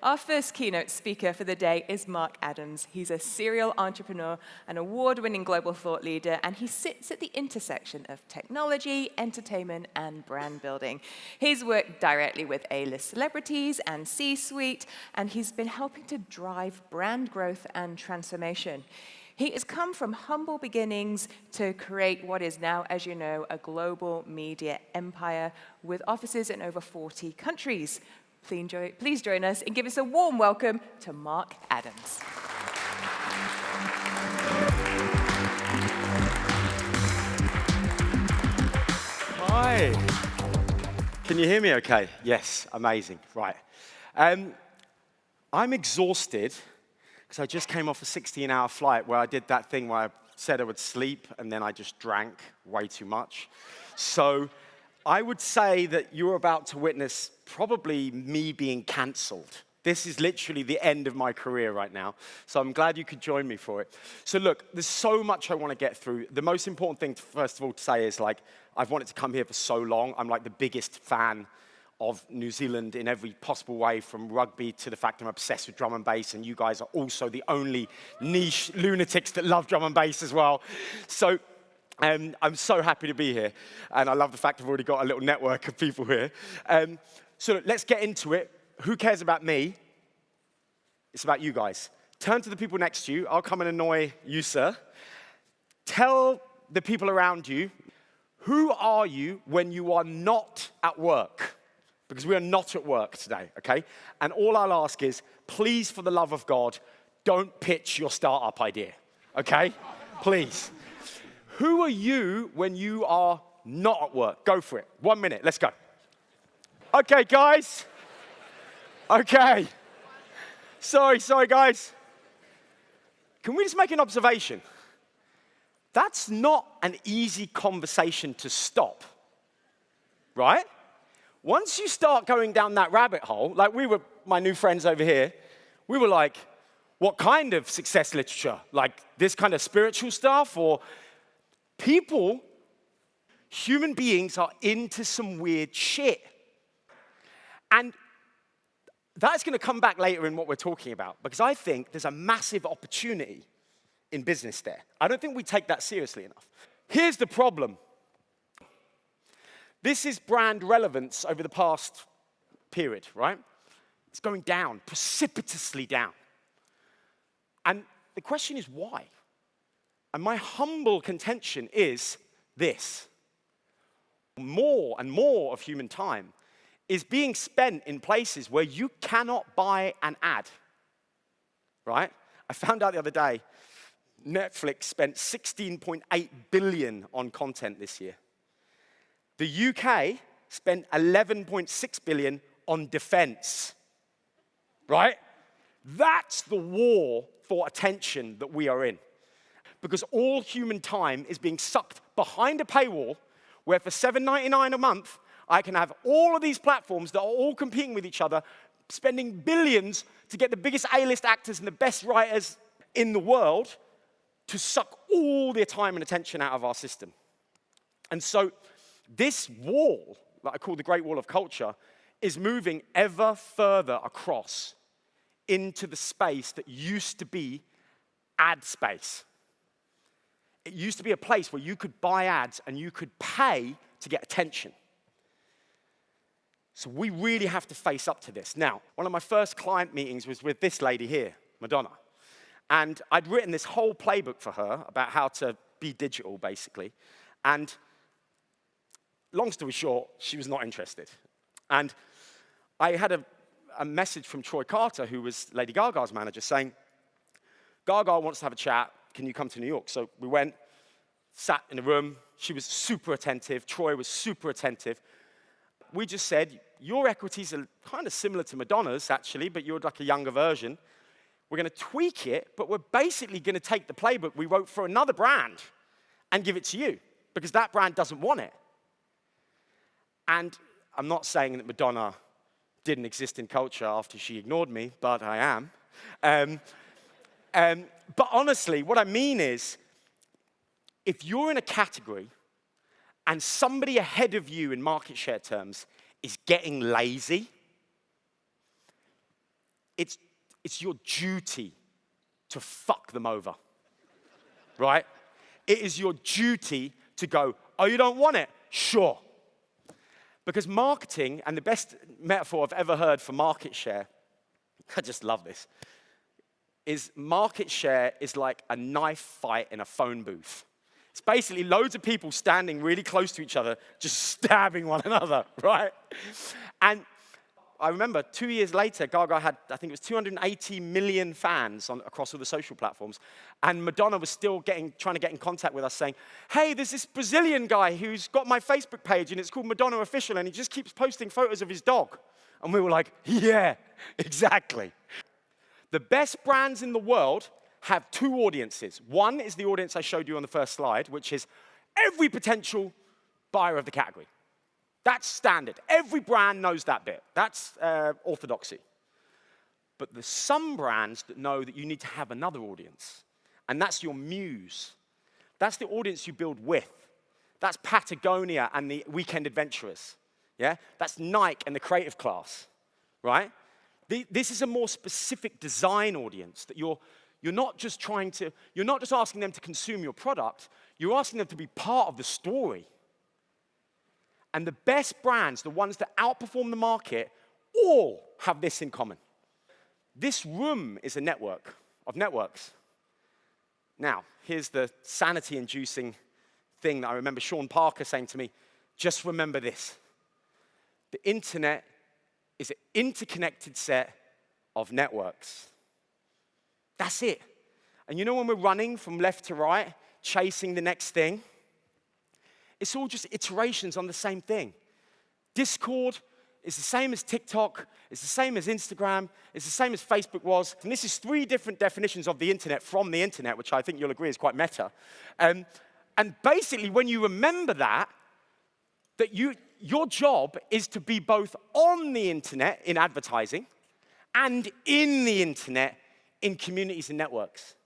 Our first keynote speaker for the day is Mark Adams. He's a serial entrepreneur, an award-winning global thought leader, and he sits at the intersection of technology, entertainment, and brand building. He's worked directly with A-list celebrities and C-suite, and he's been helping to drive brand growth and transformation. He has come from humble beginnings to create what is now, as you know, a global media empire with offices in over 40 countries. Please join us and give us a warm welcome to Mark Adams. Hi. Can you hear me okay? Yes, amazing. Right. I'm exhausted because I just came off a 16-hour flight where I did that thing where I said I would sleep and then I just drank way too much. So I would say that you're about to witness probably me being cancelled. This is literally the end of my career right now. So I'm glad you could join me for it. So look, there's so much I want to get through. The most important thing, first of all, to say is like, I've wanted to come here for so long. I'm like the biggest fan of New Zealand in every possible way, from rugby to the fact I'm obsessed with drum and bass, and you guys are also the only niche lunatics that love drum and bass as well. So I'm so happy to be here, and I love the fact I've already got a little network of people here. So let's get into it. Who cares about me? It's about you guys. Turn to the people next to you. I'll come and annoy you, sir. Tell the people around you, who are you when you are not at work? Because we are not at work today, okay? And all I'll ask is, please, for the love of God, don't pitch your startup idea, okay? Please. Who are you when you are not at work? Go for it. 1 minute. Let's go. Okay, guys. Okay. Sorry, guys. Can we just make an observation? That's not an easy conversation to stop, right? Once you start going down that rabbit hole, like my new friends over here, we were like, what kind of success literature? Like this kind of spiritual stuff? Or human beings are into some weird shit. And that's going to come back later in what we're talking about, because I think there's a massive opportunity in business there. I don't think we take that seriously enough. Here's the problem. This is brand relevance over the past period, right? It's going down, precipitously down. And the question is why? And my humble contention is this. More and more of human time is being spent in places where you cannot buy an ad, right? I found out the other day, Netflix spent 16.8 billion on content this year. The UK spent 11.6 billion on defense, right? That's the war for attention that we are in. Because all human time is being sucked behind a paywall where for $7.99 a month, I can have all of these platforms that are all competing with each other, spending billions to get the biggest A-list actors and the best writers in the world to suck all their time and attention out of our system. And so this wall, that I call the Great Wall of Culture, is moving ever further across into the space that used to be ad space. It used to be a place where you could buy ads and you could pay to get attention. So we really have to face up to this. Now, one of my first client meetings was with this lady here, Madonna. And I'd written this whole playbook for her about how to be digital, basically. And long story short, she was not interested. And I had a message from Troy Carter, who was Lady Gaga's manager, saying, Gaga wants to have a chat. Can you come to New York? So we went, sat in a room. She was super attentive. Troy was super attentive. We just said, your equities are kind of similar to Madonna's, actually, but you're like a younger version. We're going to tweak it, but we're basically going to take the playbook we wrote for another brand and give it to you, because that brand doesn't want it. And I'm not saying that Madonna didn't exist in culture after she ignored me, but I am. But honestly, what I mean is, if you're in a category and somebody ahead of you in market share terms is getting lazy, it's your duty to fuck them over, right? It is your duty to go, oh, you don't want it? Sure. Because marketing, and the best metaphor I've ever heard for market share, I just love this, is market share is like a knife fight in a phone booth. It's basically loads of people standing really close to each other, just stabbing one another, right? And I remember 2 years later, Gaga had, I think it was 280 million fans across all the social platforms. And Madonna was still trying to get in contact with us saying, hey, there's this Brazilian guy who's got my Facebook page and it's called Madonna Official and he just keeps posting photos of his dog. And we were like, yeah, exactly. The best brands in the world have two audiences. One is the audience I showed you on the first slide, which is every potential buyer of the category. That's standard. Every brand knows that bit. That's orthodoxy. But there's some brands that know that you need to have another audience, and that's your muse. That's the audience you build with. That's Patagonia and the weekend adventurers. Yeah? That's Nike and the creative class, right? This is a more specific design audience that you're not just asking them to consume your product, you're asking them to be part of the story. And the best brands, the ones that outperform the market, all have this in common. This room is a network of networks. Now, here's the sanity-inducing thing that I remember Sean Parker saying to me, just remember this. The internet is an interconnected set of networks. That's it. And you know when we're running from left to right, chasing the next thing? It's all just iterations on the same thing. Discord is the same as TikTok, it's the same as Instagram, it's the same as Facebook was. And this is 3 different definitions of the internet from the internet, which I think you'll agree is quite meta. And basically, when you remember that your job is to be both on the internet in advertising and in the internet in communities and networks.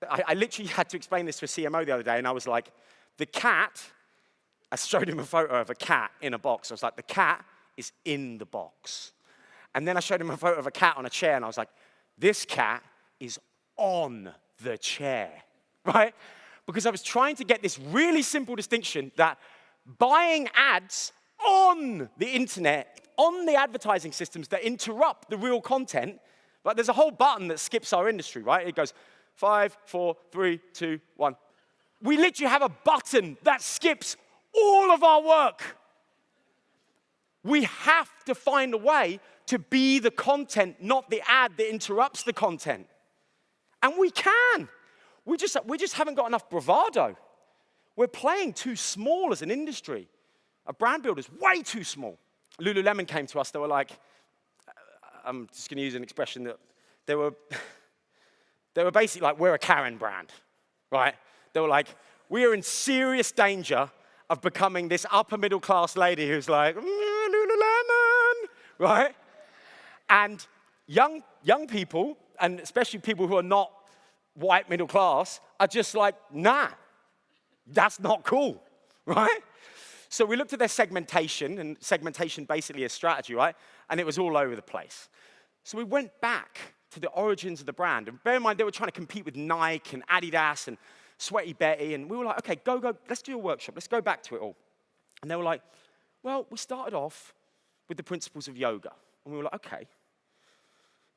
I literally had to explain this to a CMO the other day, and I was like, the cat, I showed him a photo of a cat in a box. I was like, the cat is in the box. And then I showed him a photo of a cat on a chair, and I was like, this cat is on the chair, right? Because I was trying to get this really simple distinction that buying ads on the internet, on the advertising systems that interrupt the real content, like there's a whole button that skips our industry, right? It goes 5, 4, 3, 2, 1. We literally have a button that skips all of our work. We have to find a way to be the content, not the ad that interrupts the content. And we can. We just haven't got enough bravado. We're playing too small as an industry. A brand builder's way too small. Lululemon came to us. They were like, I'm just going to use an expression that they were basically like, we're a Karen brand, right? They were like, we are in serious danger of becoming this upper middle class lady who's like, Lululemon, right? And young people, and especially people who are not white middle class, are just like, nah, that's not cool, right? So we looked at their segmentation, and segmentation basically is strategy, right? And it was all over the place. So we went back to the origins of the brand. And bear in mind, they were trying to compete with Nike and Adidas and Sweaty Betty. And we were like, okay, go, let's do a workshop. Let's go back to it all. And they were like, well, we started off with the principles of yoga. And we were like, okay.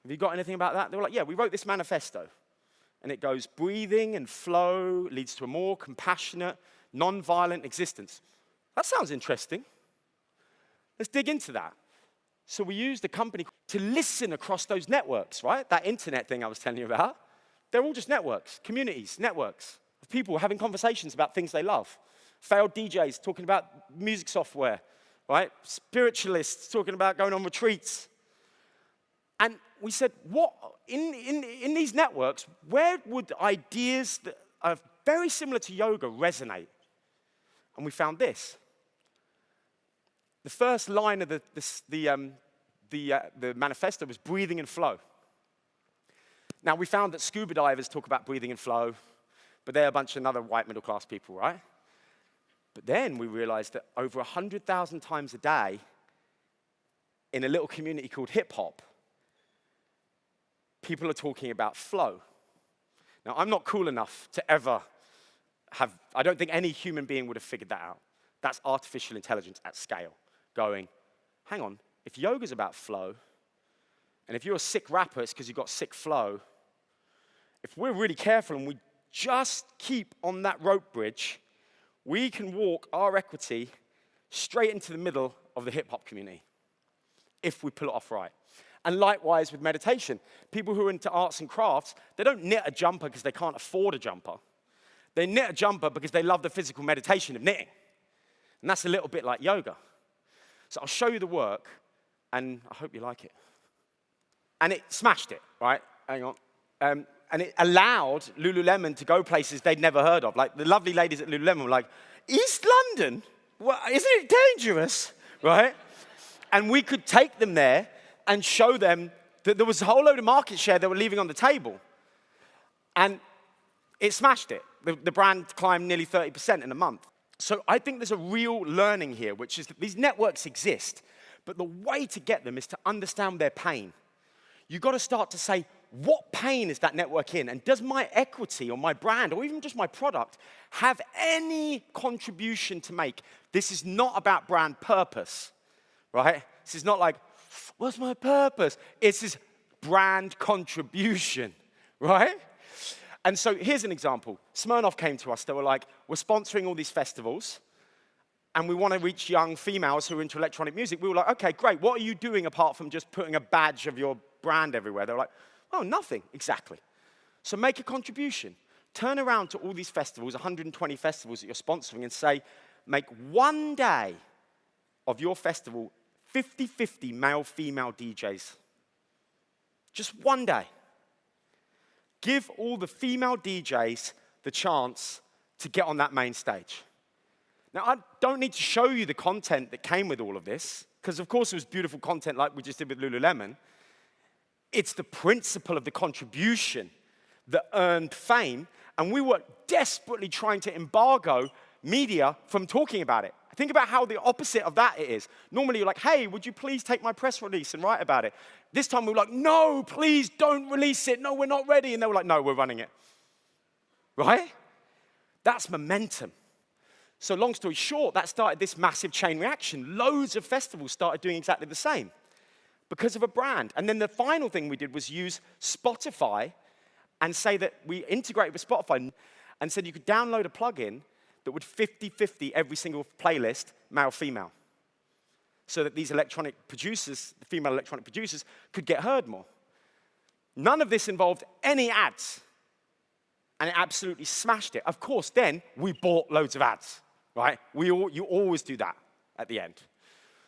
Have you got anything about that? They were like, yeah, we wrote this manifesto. And it goes, breathing and flow leads to a more compassionate, non-violent existence. That sounds interesting. Let's dig into that. So we used a company to listen across those networks, right? That internet thing I was telling you about. They're all just networks, communities, networks of people having conversations about things they love. Failed DJs talking about music software, right? Spiritualists talking about going on retreats. And we said, what in these networks, where would ideas that are very similar to yoga resonate? And we found this. The first line of the manifesto was breathing and flow. Now, we found that scuba divers talk about breathing and flow, but they're a bunch of other white middle-class people, right? But then we realized that over 100,000 times a day in a little community called hip-hop, people are talking about flow. Now, I'm not cool enough to ever I don't think any human being would have figured that out. That's artificial intelligence at scale, going, hang on, if yoga's about flow, and if you're a sick rapper, it's because you've got sick flow. If we're really careful and we just keep on that rope bridge, we can walk our equity straight into the middle of the hip-hop community, if we pull it off right. And likewise with meditation. People who are into arts and crafts, they don't knit a jumper because they can't afford a jumper. They knit a jumper because they love the physical meditation of knitting. And that's a little bit like yoga. So I'll show you the work, and I hope you like it. And it smashed it, right? Hang on. And it allowed Lululemon to go places they'd never heard of. Like, the lovely ladies at Lululemon were like, East London? Well, isn't it dangerous? Right? And we could take them there and show them that there was a whole load of market share they were leaving on the table. And it smashed it. The brand climbed nearly 30% in a month. So I think there's a real learning here, which is that these networks exist, but the way to get them is to understand their pain. You've got to start to say, what pain is that network in? And does my equity or my brand or even just my product have any contribution to make? This is not about brand purpose, right? This is not like, what's my purpose? It's this brand contribution, right? And so here's an example. Smirnoff came to us. They were like, we're sponsoring all these festivals, and we want to reach young females who are into electronic music. We were like, okay, great. What are you doing apart from just putting a badge of your brand everywhere? They were like, oh, nothing. Exactly. So make a contribution. Turn around to all these festivals, 120 festivals that you're sponsoring, and say, make one day of your festival 50-50 male-female DJs. Just one day. Give all the female DJs the chance to get on that main stage. Now, I don't need to show you the content that came with all of this, because of course it was beautiful content like we just did with Lululemon. It's the principle of the contribution that earned fame, and we were desperately trying to embargo media from talking about it. Think about how the opposite of that it is. Normally you're like, hey, would you please take my press release and write about it? This time we were like, no, please don't release it. No, we're not ready. And they were like, no, we're running it. Right? That's momentum. So long story short, that started this massive chain reaction. Loads of festivals started doing exactly the same because of a brand. And then the final thing we did was use Spotify and say that we integrated with Spotify and said you could download a plugin that would 50-50 every single playlist, male-female, so that these electronic producers, the female electronic producers, could get heard more. None of this involved any ads, and it absolutely smashed it. Of course, then we bought loads of ads, right? You always do that at the end.